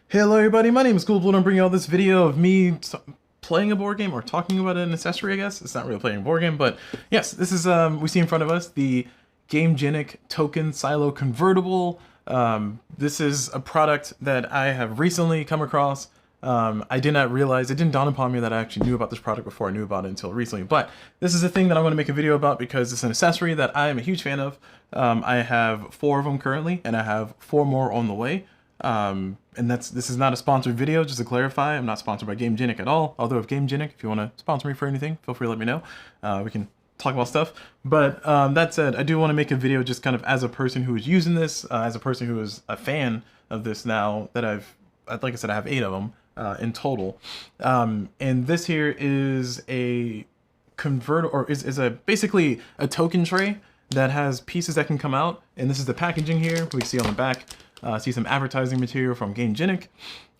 Hello everybody, my name is CulBlu and I'm bringing out this video of me playing a board game or talking about an accessory, I guess. It's not really playing a board game, but yes, this is, we see in front of us the Gamegenic token silo convertible. This is a product that I have recently come across. I did not realize, it didn't dawn upon me that I actually knew about this product before I knew about it until recently, but this is a thing that I'm going to make a video about because it's an accessory that I am a huge fan of. I have 4 of them currently, and I have 4 more on the way. And this is not a sponsored video, just to clarify. I'm not sponsored by Gamegenic at all. Although if Gamegenic, if you want to sponsor me for anything, feel free to let me know. We can talk about stuff. But that said, I do want to make a video just kind of as a person who is using this, as a person who is a fan of this now that like I said, I have 8 of them in total. And this here is a is a basically a token tray that has pieces that can come out. And this is the packaging here. We can see on the back. See some advertising material from Gamegenic.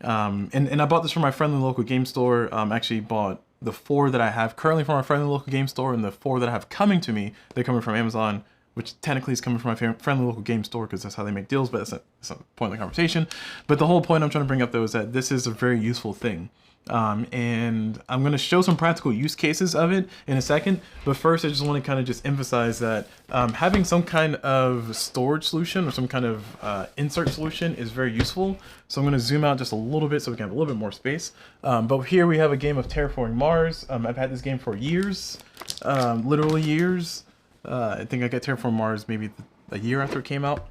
And I bought this from my friendly local game store. Actually bought the 4 that I have currently from my friendly local game store, and the 4 that I have coming to me, they're coming from Amazon, which technically is coming from my friendly local game store because that's how they make deals, but that's not the point of the conversation. But the whole point I'm trying to bring up though is that this is a very useful thing. And I'm going to show some practical use cases of it in a second, but first I just want to kind of just emphasize that having some kind of storage solution or some kind of insert solution is very useful. So I'm going to zoom out just a little bit so we can have a little bit more space. But here we have a game of Terraforming Mars. I've had this game for years, literally years. I think I got Terraforming Mars maybe a year after it came out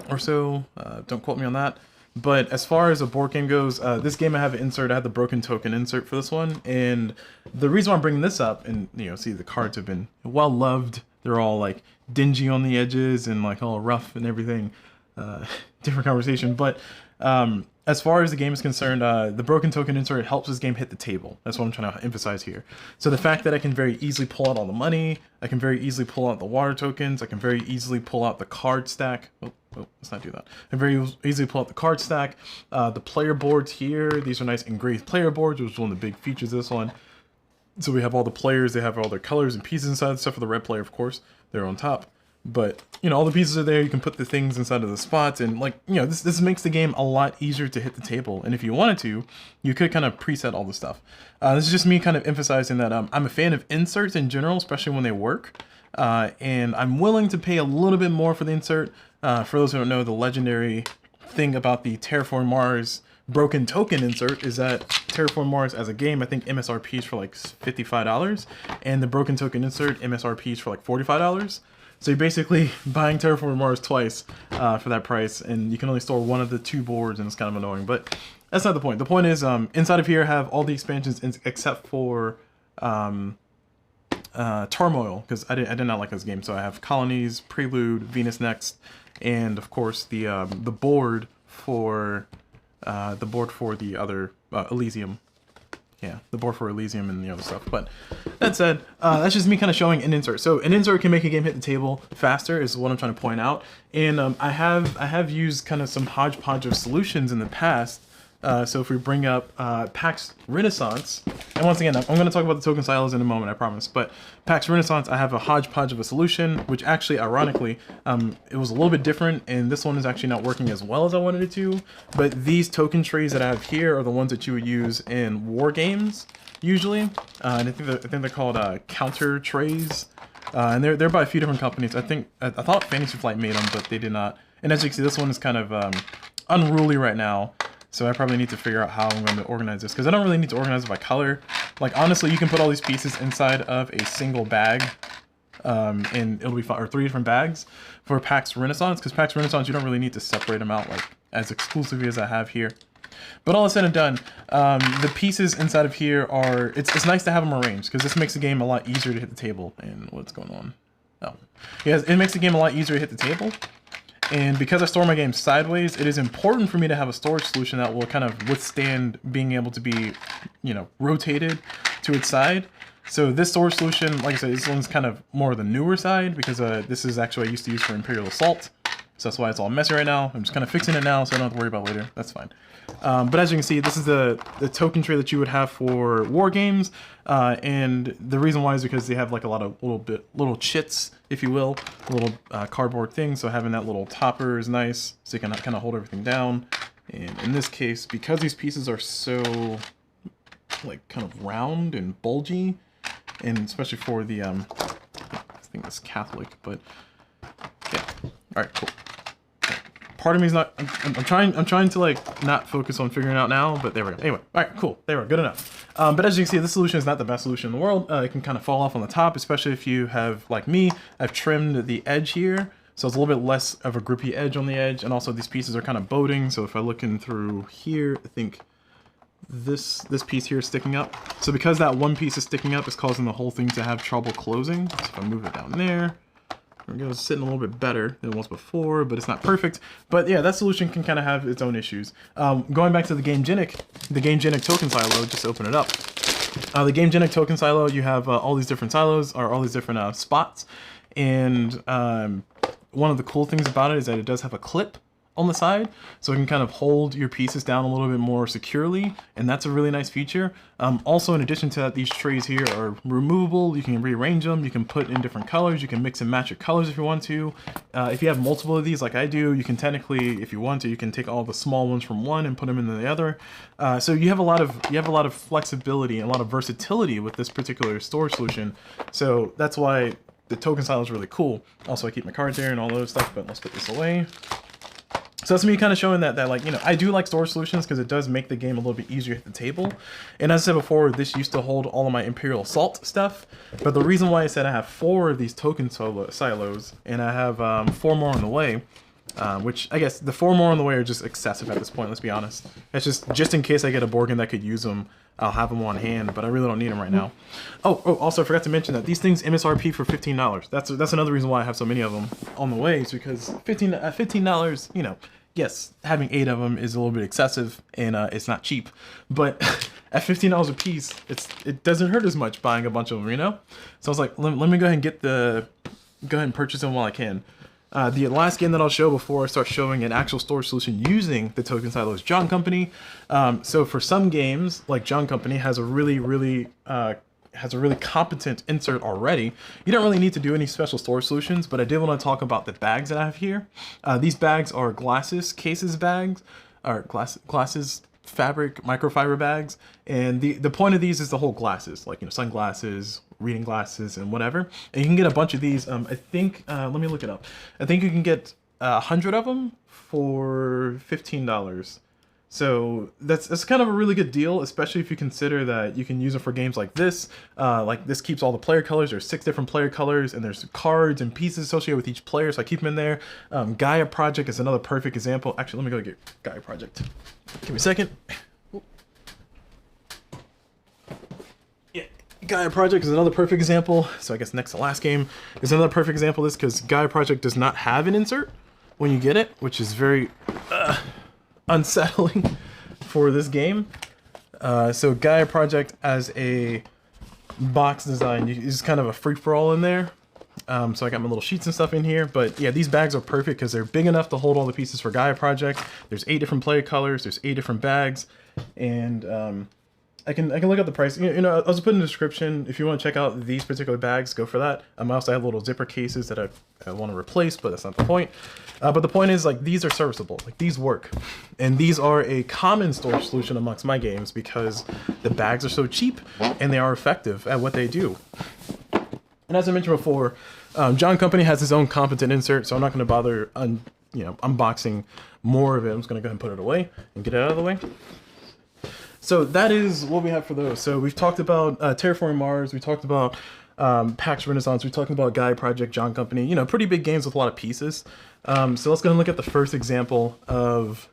or so. Don't quote me on that. But as far as a board game goes, this game I have an insert. I have the broken token insert for this one, and the reason why I'm bringing this up, and see the cards have been well loved. They're all like dingy on the edges and like all rough and everything. Different conversation, but as far as the game is concerned, the broken token insert helps this game hit the table. That's what I'm trying to emphasize here. So the fact that I can very easily pull out all the money, I can very easily pull out the water tokens, I can very easily pull out the card stack. Oh, let's not do that. I can very easily pull out the card stack. The player boards here, these are nice engraved player boards, which is one of the big features of this one. So we have all the players, they have all their colors and pieces inside, except for the red player, of course. They're on top. But, all the pieces are there, you can put the things inside of the spots, and this makes the game a lot easier to hit the table. And if you wanted to, you could kind of preset all the stuff. This is just me kind of emphasizing that I'm a fan of inserts in general, especially when they work. And I'm willing to pay a little bit more for the insert. For those who don't know, the legendary thing about the Terraform Mars broken token insert is that Terraform Mars as a game, I think MSRP is for like $55, and the broken token insert MSRP is for like $45. So you're basically buying Terraform Mars twice for that price, and you can only store one of the 2 boards, and it's kind of annoying. But that's not the point. The point is, inside of here I have all the expansions except for Turmoil, because I did not like this game. So I have Colonies, Prelude, Venus Next, and of course the board for the other Elysium. Yeah, the board for Elysium and the other stuff. But that said, that's just me kind of showing an insert. So an insert can make a game hit the table faster, is what I'm trying to point out. And I have used kind of some hodgepodge of solutions in the past. So if we bring up PAX Renaissance, and once again, I'm going to talk about the token silos in a moment, I promise. But PAX Renaissance, I have a hodgepodge of a solution, which actually, ironically, it was a little bit different, and this one is actually not working as well as I wanted it to. But these token trays that I have here are the ones that you would use in war games, usually. And I think they're called counter trays. And they're by a few different companies. I thought Fantasy Flight made them, but they did not. And as you can see, this one is kind of unruly right now. So I probably need to figure out how I'm going to organize this, because I don't really need to organize it by color. Like, honestly, you can put all these pieces inside of a single bag, and it'll be fine, or 3 different bags for PAX Renaissance, because PAX Renaissance, you don't really need to separate them out like as exclusively as I have here. But all said and done, the pieces inside of here are, it's nice to have them arranged, because this makes the game a lot easier to hit the table. And what's going on? Oh, yeah, it makes the game a lot easier to hit the table. And because I store my games sideways, it is important for me to have a storage solution that will kind of withstand being able to be, rotated to its side. So this storage solution, like I said, this one's kind of more the newer side, because this is actually I used to use for Imperial Assault. So that's why it's all messy right now. I'm just kind of fixing it now so I don't have to worry about it later. That's fine. But as you can see, this is the token tray that you would have for war games, and the reason why is because they have like a lot of little chits, if you will, little cardboard things. So having that little topper is nice, so you can kind of hold everything down. And in this case, because these pieces are so like kind of round and bulgy, and especially for the I think it's Catholic, but yeah. All right, cool. Part of me is not. I'm trying to like not focus on figuring it out now, but there we go. Anyway, all right, cool. There we go. Good enough. But as you can see, this solution is not the best solution in the world. It can kind of fall off on the top, especially if you have, like me, I've trimmed the edge here, so it's a little bit less of a grippy edge on the edge, and also these pieces are kind of boating. So if I look in through here, I think this piece here is sticking up. So because that one piece is sticking up, it's causing the whole thing to have trouble closing. So if I move it down there. There we go, it's sitting a little bit better than it was before, but it's not perfect. But yeah, that solution can kind of have its own issues. Going back to the Gamegenic token silo, just to open it up. The Gamegenic token silo, you have all these different silos, or all these different spots. And one of the cool things about it is that it does have a clip on the side, so it can kind of hold your pieces down a little bit more securely, and that's a really nice feature. Also, in addition to that, these trays here are removable. You can rearrange them, you can put in different colors, you can mix and match your colors if you want to. If you have multiple of these like I do, you can technically, if you want to, you can take all the small ones from one and put them into the other. So you have a lot of flexibility and a lot of versatility with this particular storage solution. So that's why the token silo is really cool. Also, I keep my cards there and all those stuff, but let's put this away. So that's me kind of showing that like, you know, I do like storage solutions because it does make the game a little bit easier at the table. And as I said before, this used to hold all of my Imperial Assault stuff. But the reason why I said I have 4 of these token silos and I have 4 more on the way, which I guess the 4 more on the way are just excessive at this point, let's be honest. It's just in case I get a board game that could use them, I'll have them on hand, but I really don't need them right now. Oh, also I forgot to mention that these things MSRP for $15. That's another reason why I have so many of them on the way, is because $15, you know, yes, having 8 of them is a little bit excessive, and it's not cheap, but at $15 a piece, it doesn't hurt as much buying a bunch of them, you know? So I was like, let me go ahead and go ahead and purchase them while I can. The last game that I'll show before I start showing an actual storage solution using the token silo is John Company. So for some games, like John Company has a really competent insert already. You don't really need to do any special storage solutions, but I did want to talk about the bags that I have here. These bags are cases bags, or glasses fabric microfiber bags, and the point of these is to hold glasses, like, you know, sunglasses, reading glasses, and whatever. And you can get a bunch of these. I think let me look it up. I think you can get 100 of them for $15. So that's kind of a really good deal, especially if you consider that you can use it for games like this. Like this keeps all the player colors. There's 6 different player colors, and there's cards and pieces associated with each player, so I keep them in there. Gaia Project is another perfect example. Actually, let me go get Gaia Project. Give me a second. Yeah, Gaia Project is another perfect example. So I guess next to last game is another perfect example of this, because Gaia Project does not have an insert when you get it, which is very unsettling for this game. So Gaia Project as a box design is kind of a free-for-all in there. So I got my little sheets and stuff in here, but yeah, these bags are perfect because they're big enough to hold all the pieces for Gaia Project. There's 8 different player colors, there's 8 different bags, and I can look up the price. You know, I'll just put in the description if you want to check out these particular bags. Go for that. I also have little zipper cases that I want to replace, but that's not the point. But the point is, like, these are serviceable. Like, these work, and these are a common storage solution amongst my games because the bags are so cheap and they are effective at what they do. And as I mentioned before, John Company has his own competent insert, so I'm not going to bother unboxing more of it. I'm just going to go ahead and put it away and get it out of the way. So that is what we have for those. So we've talked about Terraforming Mars, we talked about PAX Renaissance, we talked about Gaia Project, John Company, you know, pretty big games with a lot of pieces. So let's go and look at the first example of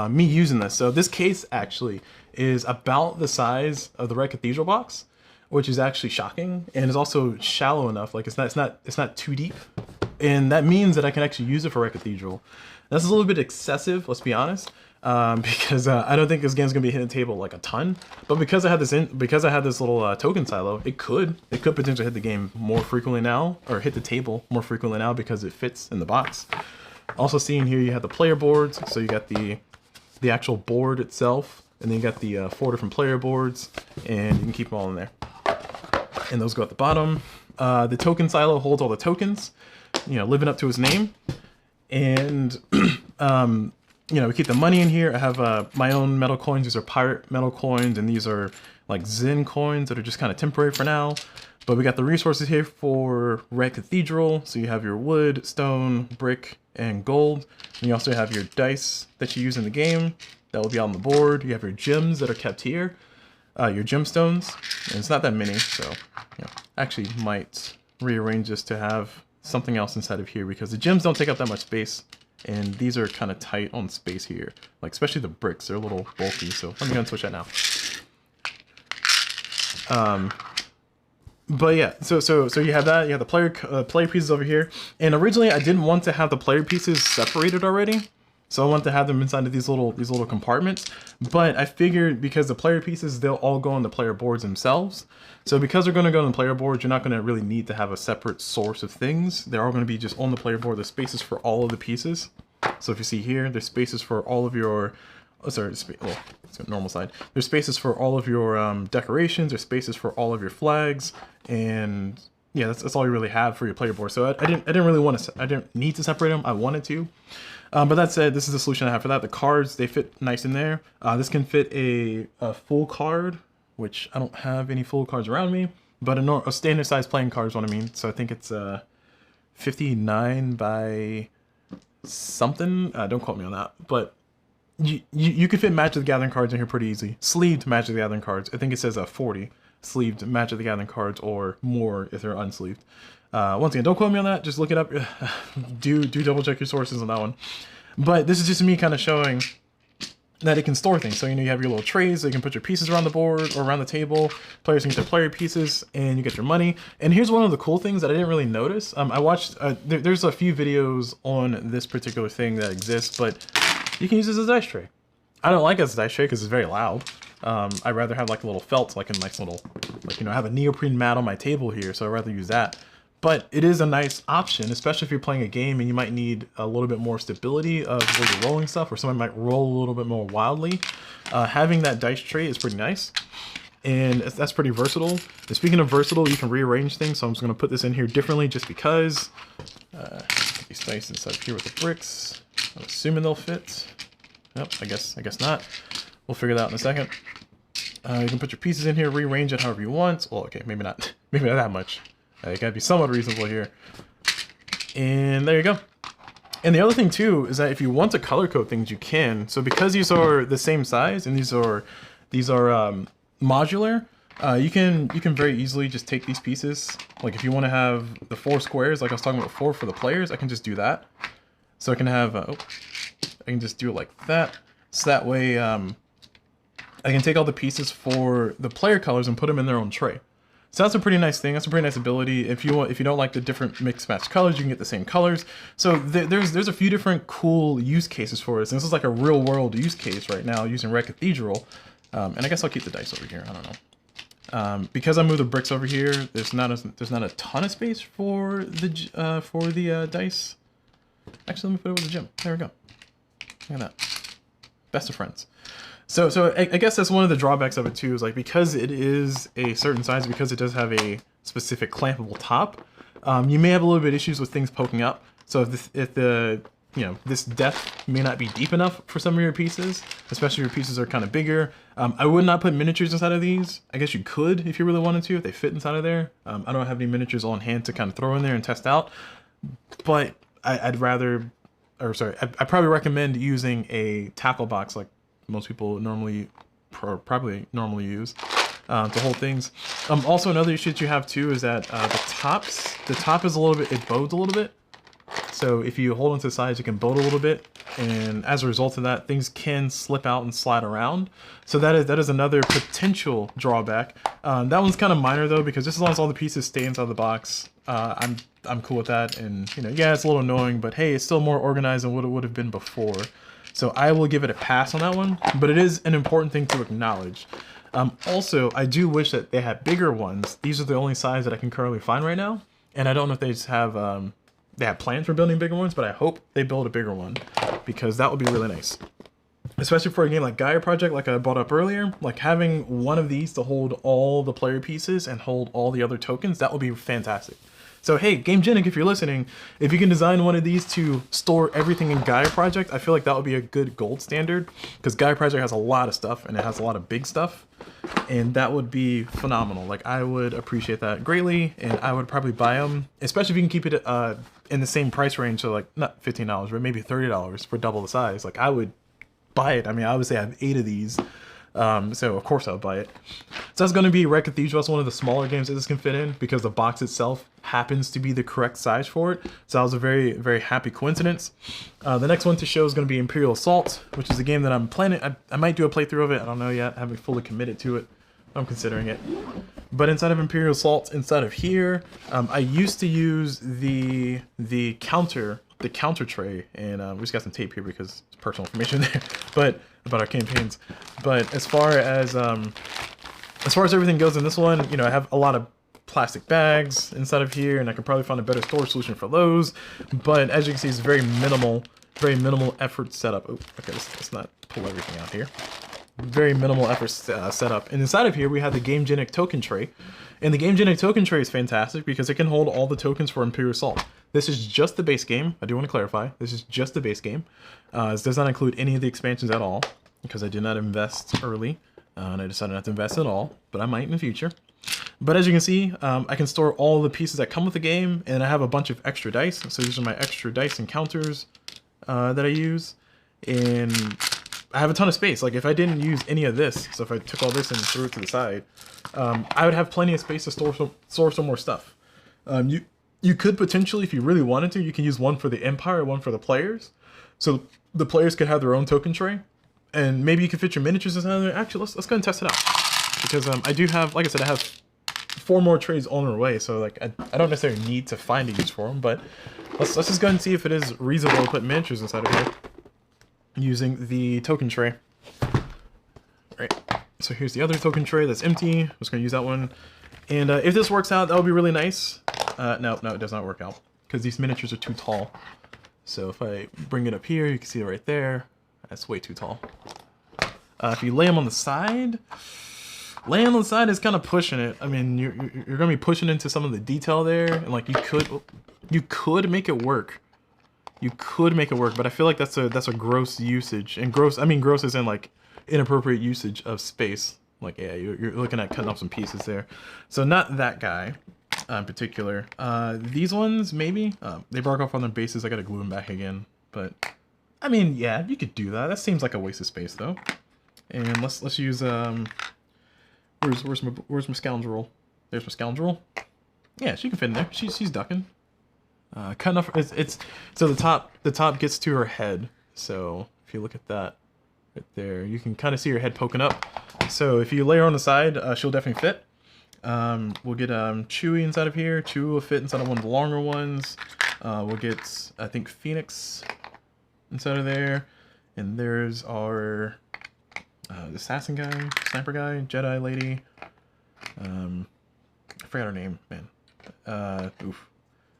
me using this. So this case actually is about the size of the Red Cathedral box, which is actually shocking, and is also shallow enough, like it's not too deep. And that means that I can actually use it for Red Cathedral. That's a little bit excessive, let's be honest. Because I don't think this game's gonna be hitting the table like a ton, but because I had this little token silo, it could potentially hit the game more frequently now, or hit the table more frequently now because it fits in the box. Also, seeing here, you have the player boards, so you got the actual board itself, and then you got the 4 different player boards, and you can keep them all in there. And those go at the bottom. The token silo holds all the tokens, you know, living up to its name, and we keep the money in here. I have my own metal coins. These are pirate metal coins, and these are like Zen coins that are just kind of temporary for now. But we got the resources here for Red Cathedral. So you have your wood, stone, brick, and gold. And you also have your dice that you use in the game. That will be on the board. You have your gems that are kept here. Your gemstones. And it's not that many, so actually might rearrange this to have something else inside of here because the gems don't take up that much space. And these are kind of tight on space here. Like, especially the bricks, they're a little bulky. So let me go and switch that now. But yeah, so you have that. You have the player pieces over here. And originally, I didn't want to have the player pieces separated already, so I wanted to have them inside of these little compartments. But I figured because the player pieces, they'll all go on the player boards themselves. So because they're going to go on the player board, you're not going to really need to have a separate source of things. They're all going to be just on the player board. There's spaces for all of the pieces. So if you see here, there's spaces for all of your it's normal side. There's spaces for all of your decorations. There's spaces for all of your flags, and yeah, that's all you really have for your player board. So I didn't need to separate them. I wanted to, but that said, this is the solution I have for that. The cards, they fit nice in there. This can fit a full card, which I don't have any full cards around me, but a standard size playing card is what I mean. So I think it's 59 by something. Don't quote me on that, but you could fit Magic the Gathering cards in here pretty easy. Sleeved Magic the Gathering cards. I think it says 40 sleeved Magic the Gathering cards or more if they're unsleeved. Once again, don't quote me on that. Just look it up. do double check your sources on that one. But this is just me kind of showing that it can store things. So, you have your little trays, so you can put your pieces around the board or around the table. Players can get their player pieces, and you get your money. And here's one of the cool things that I didn't really notice. I watched, there's a few videos on this particular thing that exists, but you can use this as a dice tray. I don't like it as a dice tray because it's very loud. I'd rather have like a little felt, like a nice little, I have a neoprene mat on my table here, so I'd rather use that. But it is a nice option, especially if you're playing a game and you might need a little bit more stability of where you're rolling stuff, or someone might roll a little bit more wildly. Having that dice tray is pretty nice, and that's pretty versatile. And speaking of versatile, you can rearrange things, so I'm just going to put this in here differently just because. Put these dice inside here with the bricks. I'm assuming they'll fit. Nope, I guess not. We'll figure that out in a second. You can put your pieces in here, rearrange it however you want. Well, okay, maybe not that much. You gotta be somewhat reasonable here. And there you go. And the other thing too is that if you want to color code things, you can. So because these are the same size and these are modular, you can very easily just take these pieces. Like if you want to have the 4 squares, like I was talking about before for the players, I can just do that. So I can have, I can just do it like that. So that way, I can take all the pieces for the player colors and put them in their own tray. So that's a pretty nice thing. That's a pretty nice ability. If you don't like the different mixed match colors, you can get the same colors. So there's a few different cool use cases for this. And this is like a real world use case right now using Red Cathedral. And I guess I'll keep the dice over here. I don't know. Because I moved the bricks over here, there's not a ton of space for the dice. Actually, let me put it with the gem. There we go. Look at that. Best of friends. So I guess that's one of the drawbacks of it too, is like because it is a certain size, because it does have a specific clampable top, you may have a little bit issues with things poking up. So if this depth may not be deep enough for some of your pieces, especially if your pieces are kind of bigger. I would not put miniatures inside of these. I guess you could if you really wanted to, if they fit inside of there. I don't have any miniatures on hand to kind of throw in there and test out, but I'd probably recommend using a tackle box like most people probably normally use to hold things. Also, another issue that you have too is that the top is a little bit, it bows a little bit. So if you hold onto the sides, it can boat a little bit, and as a result of that, things can slip out and slide around. So that is another potential drawback. That one's kind of minor though, because just as long as all the pieces stay inside the box, I'm cool with that. And yeah, it's a little annoying, but hey, it's still more organized than what it would have been before. So I will give it a pass on that one, but it is an important thing to acknowledge. Also, I do wish that they had bigger ones. These are the only size that I can currently find right now, and I don't know if they just have they have plans for building bigger ones, but I hope they build a bigger one because that would be really nice. Especially for a game like Gaia Project, like I brought up earlier, like having one of these to hold all the player pieces and hold all the other tokens, that would be fantastic. So hey, Gamegenic, if you're listening, if you can design one of these to store everything in Gaia Project, I feel like that would be a good gold standard, because Gaia Project has a lot of stuff and it has a lot of big stuff, and that would be phenomenal. Like, I would appreciate that greatly, and I would probably buy them, especially if you can keep it in the same price range, so like not $15, but maybe $30 for double the size. Like, I would buy it. I mean, I would say I have 8 of these. So of course I'll buy it. So that's going to be Red Cathedral. It's one of the smaller games that this can fit in because the box itself happens to be the correct size for it. So that was a very, very happy coincidence. The next one to show is going to be Imperial Assault, which is a game that I'm planning. I might do a playthrough of it. I don't know yet. I haven't fully committed to it. I'm considering it. But inside of Imperial Assault, inside of here, I used to use the counter tray, and we just got some tape here because it's personal information there, but about our campaigns. But as far as everything goes in this one, you know, I have a lot of plastic bags inside of here, and I could probably find a better storage solution for those. But as you can see, it's very minimal effort setup. Oh, okay, let's not pull everything out here. Very minimal effort setup. And inside of here, we have the Gamegenic token tray. And the Gamegenic token tray is fantastic because it can hold all the tokens for Imperial Assault. This is just the base game. I do want to clarify. This is just the base game. This does not include any of the expansions at all because I did not invest early. And I decided not to invest at all, but I might in the future. But as you can see, I can store all the pieces that come with the game, and I have a bunch of extra dice. So these are my extra dice and counters that I use. And I have a ton of space. Like, if I didn't use any of this, so if I took all this and threw it to the side, I would have plenty of space to store some more stuff. You could potentially, if you really wanted to, you can use one for the Empire, one for the players. So the players could have their own token tray, and maybe you could fit your miniatures inside there. Actually, let's go and test it out, because I do have, like I said, I have 4 more trays on their way. So like I don't necessarily need to find a use for them, but let's just go and see if it is reasonable to put miniatures inside of here using the token tray. Right. So here's the other token tray that's empty. I'm just gonna use that one. And if this works out, that would be really nice. No, it does not work out because these miniatures are too tall. So if I bring it up here, you can see it right there. That's way too tall. If you lay them on the side, laying on the side is kind of pushing it. I mean, you're gonna be pushing into some of the detail there, and like you could make it work. You could make it work, but I feel like that's a gross usage, and gross, I mean gross is in like inappropriate usage of space. Like, yeah, you're looking at cutting up some pieces there. So not that guy in particular. These ones, maybe. They broke off on their bases. I gotta glue them back again. But, I mean, yeah, you could do that. That seems like a waste of space, though. And let's use, where's my scoundrel? There's my scoundrel. Yeah, she can fit in there. She's ducking. Cut enough. So the top gets to her head. So if you look at that right there, you can kind of see her head poking up. So if you lay her on the side, she'll definitely fit. We'll get Chewie inside of here. Chewie will fit inside of one of the longer ones. We'll get, I think, Phoenix inside of there. And there's our assassin guy, sniper guy, Jedi lady. I forgot her name, man. Oof.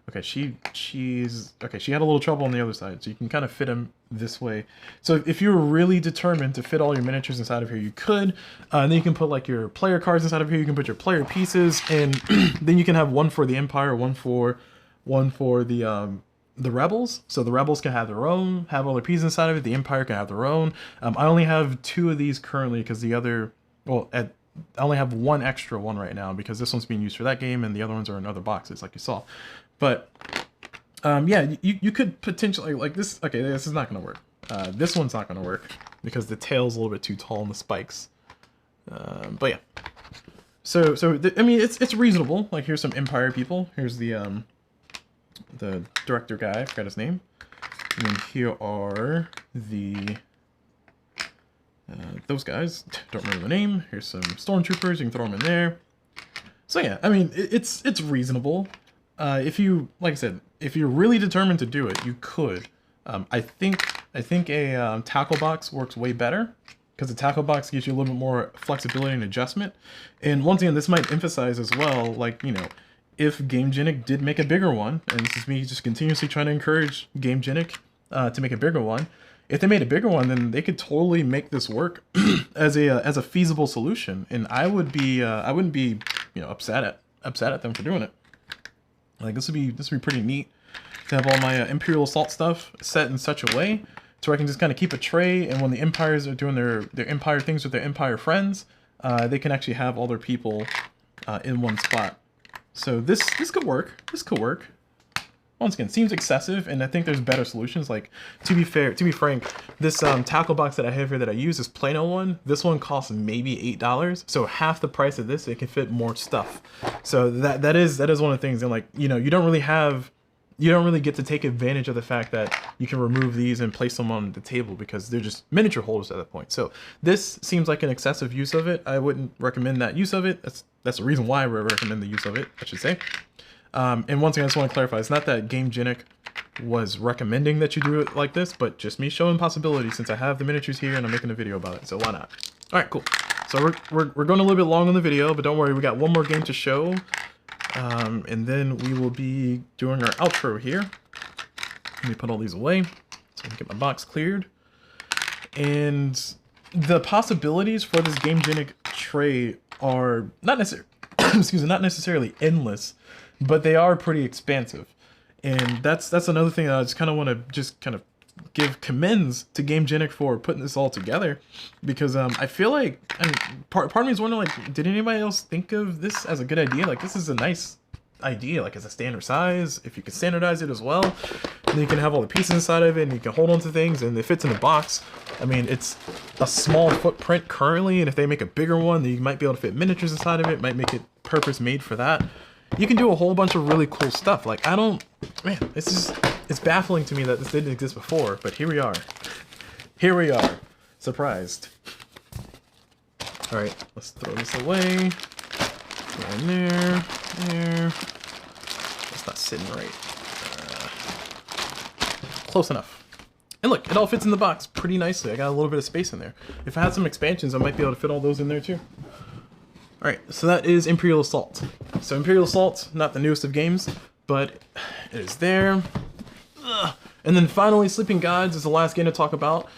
Okay, she's okay. She had a little trouble on the other side, so you can kind of fit them this way. So if you were really determined to fit all your miniatures inside of here, you could. And then you can put like your player cards inside of here. You can put your player pieces, and then you can have one for the Empire, one for the Rebels. So the Rebels can have their own, have all their pieces inside of it. The Empire can have their own. I only have 2 of these currently because the other, well, I only have 1 extra one right now because this one's being used for that game, and the other ones are in other boxes, like you saw. But yeah, you could potentially, like this, okay, this is not going to work. This one's not going to work because the tail's a little bit too tall and the spikes. But yeah. So I mean, it's reasonable. Like, here's some Empire people. Here's the director guy, I forgot his name. And then here are the those guys, don't remember the name. Here's some stormtroopers, you can throw them in there. So yeah, I mean, it's reasonable. If you, like I said, if you're really determined to do it, you could. I think a tackle box works way better because the tackle box gives you a little bit more flexibility and adjustment. And once again, this might emphasize as well, like, you know, if Gamegenic did make a bigger one, and this is me just continuously trying to encourage Gamegenic to make a bigger one. If they made a bigger one, then they could totally make this work as a feasible solution, and I wouldn't be, you know, upset at them for doing it. Like this would be pretty neat to have all my Imperial Assault stuff set in such a way so I can just kind of keep a tray, and when the Empires are doing their Empire things with their Empire friends, they can actually have all their people in one spot. So this could work. This could work. Once again, seems excessive, and I think there's better solutions. Like, to be frank, this tackle box that I have here that I use is plain old one. This one costs maybe $8, so half the price of this, it can fit more stuff. So that is one of the things. And like, you know, you don't really get to take advantage of the fact that you can remove these and place them on the table because they're just miniature holders at that point. So this seems like an excessive use of it. I wouldn't recommend that use of it. That's the reason why I recommend the use of it, I should say. And once again, I just want to clarify, it's not that Gamegenic was recommending that you do it like this, but just me showing possibilities since I have the miniatures here and I'm making a video about it, so why not? All right, cool. So we're going a little bit long on the video, but don't worry, we got one more game to show, and then we will be doing our outro here. Let me put all these away so I can get my box cleared. And the possibilities for this Gamegenic tray are not necessarily, excuse me, not necessarily endless, but they are pretty expansive. And that's another thing that I just kind of want to just kind of give commends to Gamegenic for putting this all together, because I feel like, and part of me is wondering, like, did anybody else think of this as a good idea? Like, this is a nice idea, like, as a standard size. If you could standardize it as well, and you can have all the pieces inside of it, and you can hold on to things, and it fits in a box. I mean, it's a small footprint currently, and if they make a bigger one, then you might be able to fit miniatures inside of it. Might make it purpose made for that. You can do a whole bunch of really cool stuff. Like, man, it's baffling to me that this didn't exist before, but here we are. Here we are. Surprised. All right, let's throw this away. Go in there, there. It's not sitting right. Close enough. And look, it all fits in the box pretty nicely. I got a little bit of space in there. If I had some expansions, I might be able to fit all those in there too. Alright, so that is Imperial Assault. So Imperial Assault, not the newest of games, but it is there. Ugh. And then finally, Sleeping Gods is the last game to talk about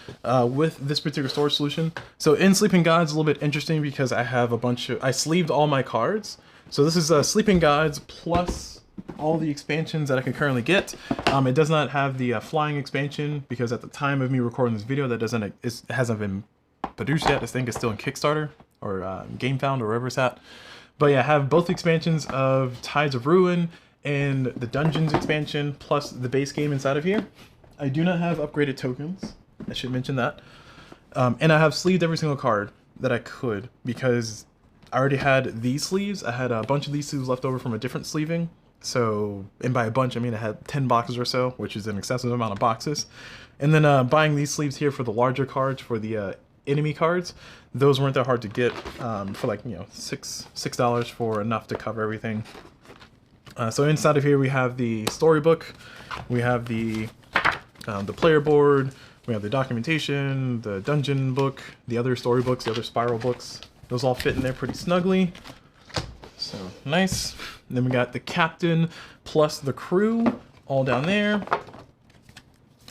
with this particular storage solution. So in Sleeping Gods, a little bit interesting because I have I sleeved all my cards. So this is Sleeping Gods plus all the expansions that I can currently get. It does not have the flying expansion because at the time of me recording this video, it hasn't been produced yet. This thing is still in Kickstarter or GameFound or wherever it's at. But yeah, I have both expansions of Tides of Ruin and the Dungeons expansion plus the base game inside of here. I do not have upgraded tokens. I should mention that. And I have sleeved every single card that I could because I already had these sleeves. I had a bunch of these sleeves left over from a different sleeving. So, and by a bunch, I mean I had 10 boxes or so, which is an excessive amount of boxes. And then buying these sleeves here for the larger cards, for the enemy cards, those weren't that hard to get for like, you know, $6 for enough to cover everything. So inside of here we have the storybook, we have the player board, we have the documentation, the dungeon book, the other storybooks, the other spiral books. Those all fit in there pretty snugly. So nice. And then we got the captain plus the crew all down there.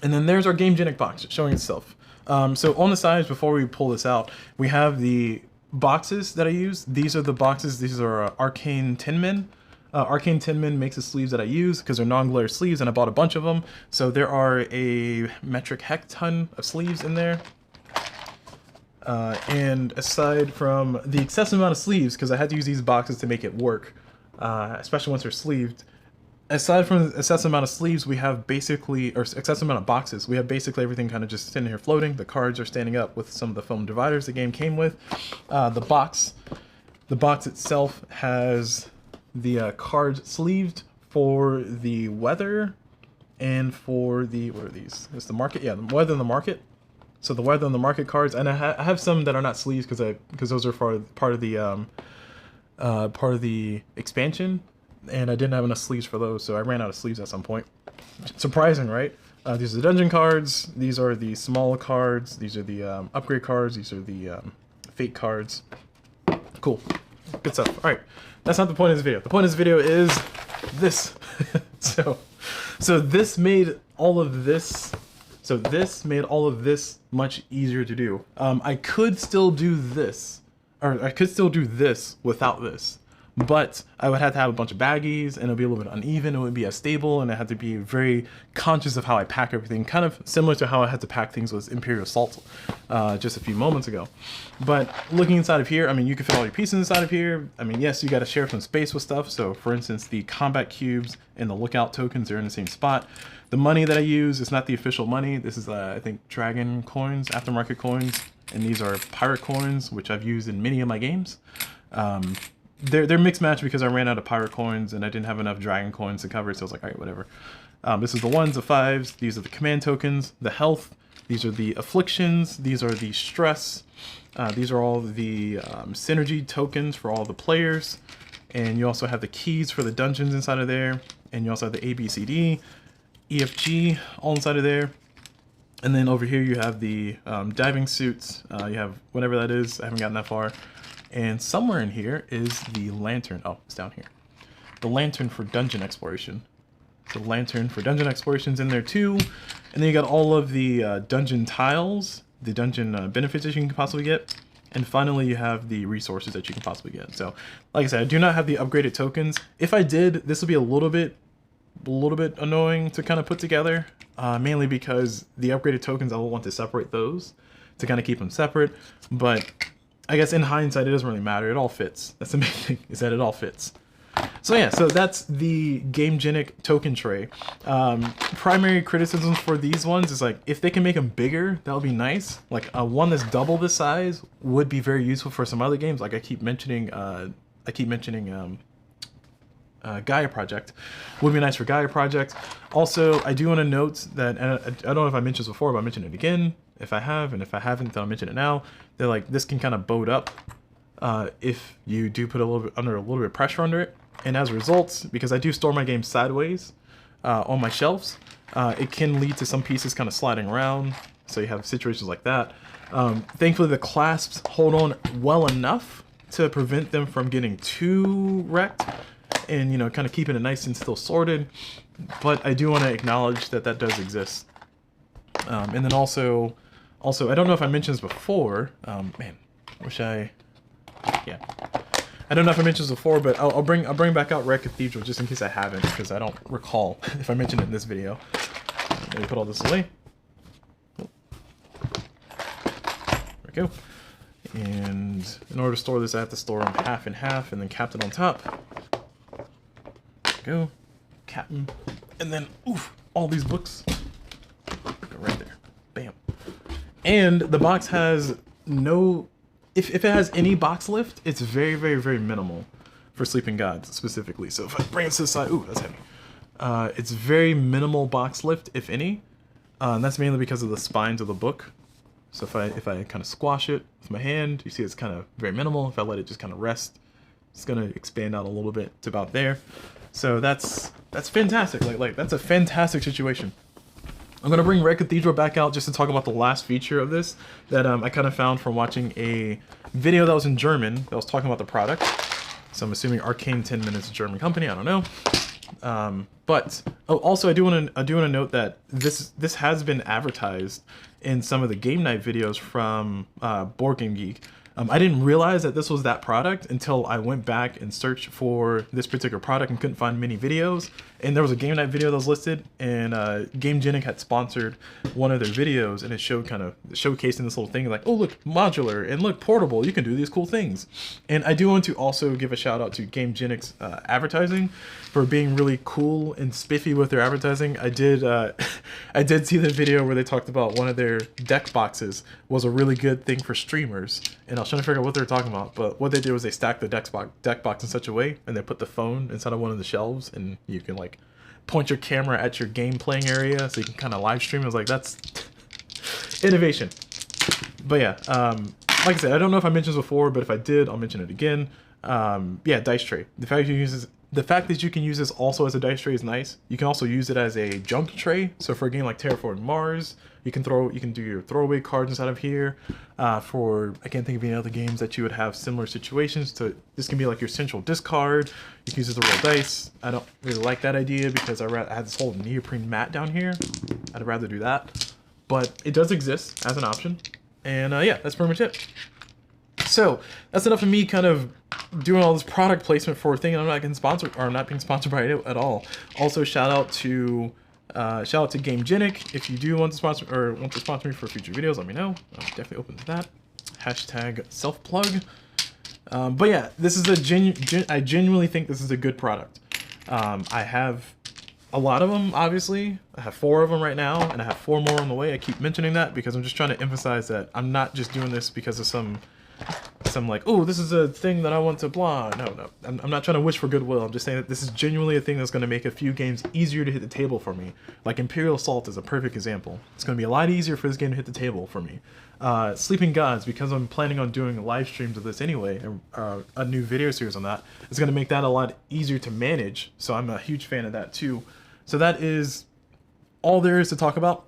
And then there's our Gamegenic box showing itself. So on the sides, before we pull this out, we have the boxes that I use. These are the boxes. These are Arcane Tin Men. Arcane Tin Men makes the sleeves that I use because they're non-glare sleeves, and I bought a bunch of them. So there are a metric hecton of sleeves in there. And aside from the excessive amount of sleeves, because I had to use these boxes to make it work, especially once they're sleeved, aside from the excessive amount of sleeves, we have basically, or excessive amount of boxes, we have basically everything kind of just sitting here floating. The cards are standing up with some of the foam dividers the game came with. The box itself has the cards sleeved for the weather and for the, what are these? It's the market, yeah, the weather and the market. So the weather and the market cards, and I have some that are not sleeves because those are for part of the expansion. And I didn't have enough sleeves for those, so I ran out of sleeves at some point. Surprising, right? These are the dungeon cards. These are the small cards. These are the upgrade cards. These are the fate cards. Cool. Good stuff. All right. That's not the point of this video. The point of this video is this. So this made all of this. So this made all of this much easier to do. I could still do this, or I could still do this without this. but I would have to have a bunch of baggies, and it would be a little bit uneven, it wouldn't be as stable, and I had to be very conscious of how I pack everything, kind of similar to how I had to pack things with Imperial Assault just a few moments ago. But looking inside of here, I mean, you can fit all your pieces inside of here. I mean, yes, you got to share some space with stuff. So for instance, the combat cubes and the lookout tokens are in the same spot. The money that I use is not the official money. This is, I think, Dragon coins, aftermarket coins, and these are pirate coins, which I've used in many of my games. They're mixed match because I ran out of pirate coins and I didn't have enough dragon coins to cover it, so I was like, all right, whatever. This is the 1s, the 5s, these are the command tokens, the health, these are the afflictions, these are the stress, these are all the synergy tokens for all the players, and you also have the keys for the dungeons inside of there, and you also have the A, B, C, D, E, F, G, all inside of there. And then over here you have the diving suits, you have whatever that is, I haven't gotten that far. And somewhere in here is the lantern. Oh, it's down here. The lantern for dungeon exploration. The lantern for dungeon exploration's in there too. And then you got all of the dungeon tiles, the dungeon benefits that you can possibly get. And finally, you have the resources that you can possibly get. So, like I said, I do not have the upgraded tokens. If I did, this would be a little bit annoying to kind of put together. Mainly because the upgraded tokens, I will want to separate those to kind of keep them separate. But I guess in hindsight, it doesn't really matter. It all fits. That's the main thing, is that it all fits. So yeah, so that's the Gamegenic token tray. Primary criticisms for these ones is like, if they can make them bigger, that would be nice. Like one that's double this size would be very useful for some other games. Like I keep mentioning Gaia Project would be nice for Gaia Project. Also, I do want to note that, and I don't know if I mentioned this before, but I'll mention it again if I have, and if I haven't, then I'll mention it now. That like this can kind of boat up if you do put a little bit of pressure under it, and as a result, because I do store my games sideways on my shelves, it can lead to some pieces kind of sliding around. So you have situations like that. Thankfully, the clasps hold on well enough to prevent them from getting too wrecked, and you know, kind of keeping it nice and still sorted. But I do want to acknowledge that that does exist. And then also, I don't know if I mentioned this before. Man, yeah. I don't know if I mentioned this before, but I'll bring back out Red Cathedral just in case I haven't, because I don't recall if I mentioned it in this video. Let me put all this away. There we go. And in order to store this, I have to store them half and half, and then cap it on top. There we go. Captain. And then, oof, all these books. Go right there. Bam. And the box has no... If it has any box lift, it's very, very, very minimal for Sleeping Gods specifically. So if I bring it to the side... Ooh, that's heavy. It's very minimal box lift, if any. And that's mainly because of the spines of the book. So if I kind of squash it with my hand, you see it's kind of very minimal. If I let it just kind of rest, it's going to expand out a little bit to about there. So that's fantastic. Like that's a fantastic situation. I'm going to bring Red Cathedral back out just to talk about the last feature of this that I kind of found from watching a video that was in German that was talking about the product. So I'm assuming Arcane 10 Minutes, a German company, I don't know. But also I do want to note that this has been advertised in some of the game night videos from Board Game Geek. I didn't realize that this was that product until I went back and searched for this particular product and couldn't find many videos. And there was a game night video that was listed, and Gamegenic had sponsored one of their videos, and it showed showcasing this little thing like, oh look, modular, and look, portable, you can do these cool things. And I do want to also give a shout out to Gamegenic's advertising for being really cool and spiffy with their advertising. I did see the video where they talked about one of their deck boxes was a really good thing for streamers, and I was trying to figure out what they were talking about, but what they did was they stacked the deck box in such a way, and they put the phone inside of one of the shelves, and you can like point your camera at your game playing area so you can kind of live stream. I was like, that's innovation. But yeah, like I said, I don't know if I mentioned this before, but if I did, I'll mention it again. Yeah, dice tray. The fact that you can use this also as a dice tray is nice. You can also use it as a junk tray. So for a game like Terraforming Mars, you can do your throwaway cards inside of here. I can't think of any other games that you would have similar situations to. This can be like your central discard. You can use it to roll dice. I don't really like that idea because I had this whole neoprene mat down here. I'd rather do that, but it does exist as an option. And yeah, that's pretty much it. So that's enough of me kind of doing all this product placement for a thing, and I'm not getting sponsored, or not being sponsored by it at all. Also, shout out to Gamegenic. If you do want to sponsor me for future videos, let me know. I'm definitely open to that. Hashtag self plug. But yeah, this is I genuinely think this is a good product. I have a lot of them, obviously. I have 4 of them right now, and I have 4 more on the way. I keep mentioning that because I'm just trying to emphasize that I'm not just doing this because of some like, oh, this is a thing that I want to blah. No. I'm not trying to wish for goodwill. I'm just saying that this is genuinely a thing that's going to make a few games easier to hit the table for me. Like Imperial Assault is a perfect example. It's going to be a lot easier for this game to hit the table for me. Sleeping Gods, because I'm planning on doing live streams of this anyway, a new video series on that, it's going to make that a lot easier to manage. So I'm a huge fan of that too. So that is all there is to talk about.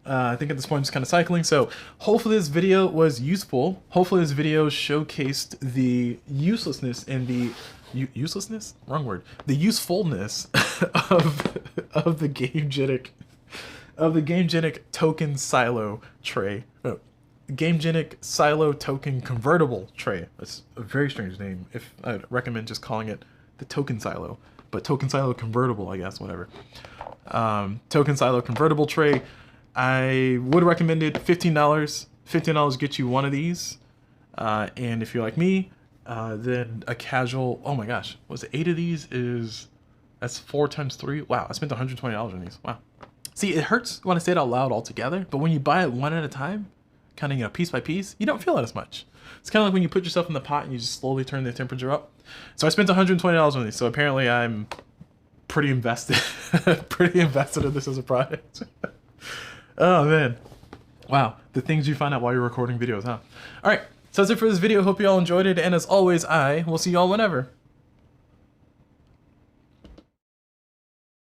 I think at this point I'm just kind of cycling. So hopefully this video was useful. Hopefully this video showcased the uselessness and the uselessness? Wrong word. The usefulness of the Gamegenic token silo tray. Oh, Gamegenic silo token convertible tray. That's a very strange name. If I'd recommend just calling it the token silo, but token silo convertible, I guess, whatever. Token silo convertible tray. I would recommend it. $15. $15 gets you one of these. And if you're like me, then a casual, oh my gosh, was it 8 of these that's 4 times 3. Wow, I spent $120 on these. Wow. See, it hurts when I say it out loud altogether, but when you buy it one at a time, kind of, piece by piece, you don't feel it as much. It's kind of like when you put yourself in the pot and you just slowly turn the temperature up. So I spent $120 on these. So apparently I'm pretty invested, in this as a product. Oh man. Wow. The things you find out while you're recording videos, huh? Alright, so that's it for this video. Hope you all enjoyed it. And as always, I will see you all whenever.